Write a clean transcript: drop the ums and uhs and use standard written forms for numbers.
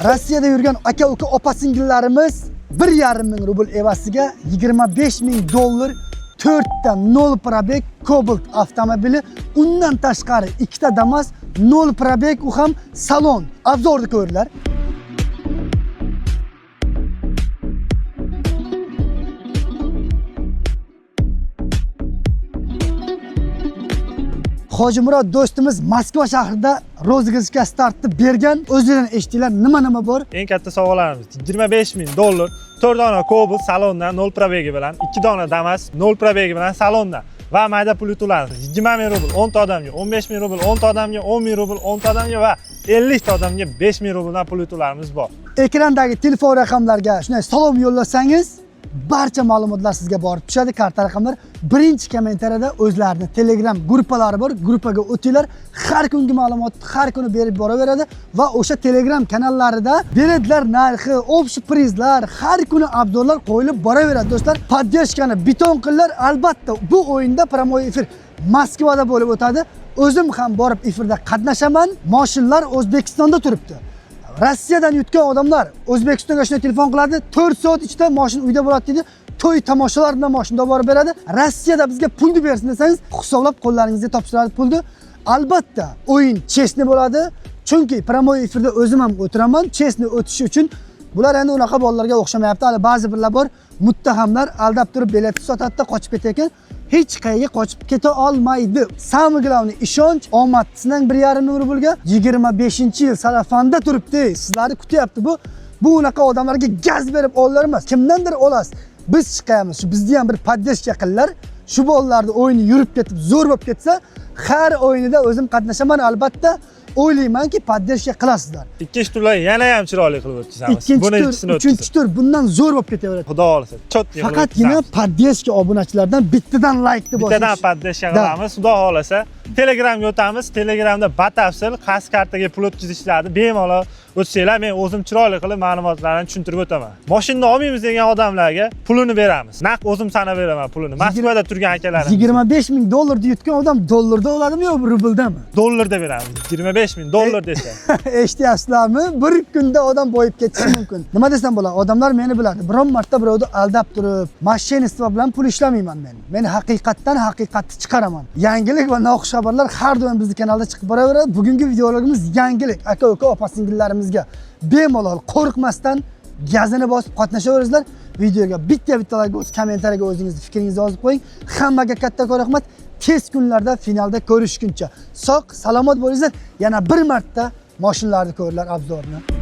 Rossiyada yurgan aka-uka opa-singillarimiz 1,5 ming rubl evaziga $25,000 4 ta 0 probeg Cobalt avtomobili, undan tashqari 2 ta Damas 0 probeg, u ham salon. Obzorni ko'ringlar. Hojimurod do'stimiz Moskva shahrida rozыгрышga startni bergan. O'zingizdan eshitdinglar, nima bor? Eng katta sovg'alarimiz $25,000, 4 dona Cobalt salondan 0 probegi bilan, 2 dona Damas 0 probegi bilan salondan va mayda pul yutuladi. 20,000 rubl 10 ta odamga, 15,000 rubl 10 ta odamga, 10,000 rubl 10 ta odamga va 50 ta odamga 5,000 rubldan pul yutularimiz bor. Ekrandagi telefon raqamlarga shunday salom yo'llasangiz, barcha ma'lumotlar sizga borib tushadi. Karta raqamlar birinchi kommentariyada o'zlarining Telegram guruhlari bor. Gruppaga o'tinglar. Har kungi ma'lumot har kuni berib boraveradi va o'sha Telegram kanallarida biletlar narxi, общий prizlar, har kuni obzorlar qo'yilib boraveradi do'stlar. Podдержканы biton qilinglar. Albatta bu o'yinda promoy efir Moskvada bo'lib o'tadi. O'zim ham borib efirda qatnashaman. Mashinalar O'zbekistonda turibdi. Rossiyadan yutgan odamlar O'zbekistonga shunday telefon qiladi, 4 soat ichida mashina uyda bo'ladi deydi. To'y tomoshalar bilan mashinada borib beradi. Rossiyada bizga pulni bersin desangiz, hisoblab qo'llaringizga topshiradi pulni. Albatta, o'yin chestni bo'ladi. Chunki promoy efirda o'zim ham o'tiraman. Chestni o'tishi uchun bular endi unaqa bolalarga o'xshamayapti. Hali ba'zi birlar bor, muttahamlar aldab turib biletni sotadi, qochib ketayotgan. Hech qayerga qochib keta olmaydi. Самый главный ishonch, omad. Sizning 1,5 ming rublga 25-yil sarafanda turibdi. Sizlarni kutyapti bu. Bu unaqa odamlarga gaz berib ollar emas. Kimdandir olasiz. Biz chiqamiz. Shu bizni ham bir podдержка qilinglar. Shu bolalarning o'yini yurib ketib, zo'r bo'lib ketsa, har o'yinida o'zim qatnashaman albatta. O'ylaymanki, podдержка qilasizlar. Ikkinchi turlar yana ham chiroyli qilib o'tkazamiz. Buni ikkinchisini o'tkazamiz. 3-chi tur bundan zo'r bo'lib ketaveradi. Xudo xolasa, chotki. Faqatgina podдержка obunachilardan bittadan like deb bosish. Bittadan podдержка qilamiz. Xudo xolasa, Telegramga o'tamiz. Telegramda batafsil qaysi kartaga pul o'tkazishlarni bemalol o'tsanglar, men o'zim chiroyli qilib ma'lumotlarni tushuntirib o'taman. Mashinani olmaymiz degan odamlarga pulini beramiz. Naq o'zim sanab beraman pulini. Moskvada turgan akalarim. $25,000 yutgan odam dollarda oladimi yo rubldami? Dollarda beramiz. $25,000 desa. Eshityapsizlarmi? Bir kunda odam boyib ketishi mumkin. Nima desam bo'ladi? Odamlar meni biladi. Biron marta birovni aldab turib, mashinastva bilan pul ishlamayman men. Men haqiqatni chiqaraman. Yangilik va noxush xabarlar har doim bizning kanalda chiqib boraveradi. Bugungi videolarimiz yangilik. Aka-uka opa-singillarimizga bemalol qo'rqmasdan gazini bosib qatnashaveringizlar. Videoga bitta like bosib, kommentariyaga o'zingizni fikringizni yozib qo'ying. Hammaga katta rahmat. Tez kunlarda finalda ko'rishguncha sog', salomat bo'linglar. Yana bir marta mashinalarni ko'ringlar, obzorni.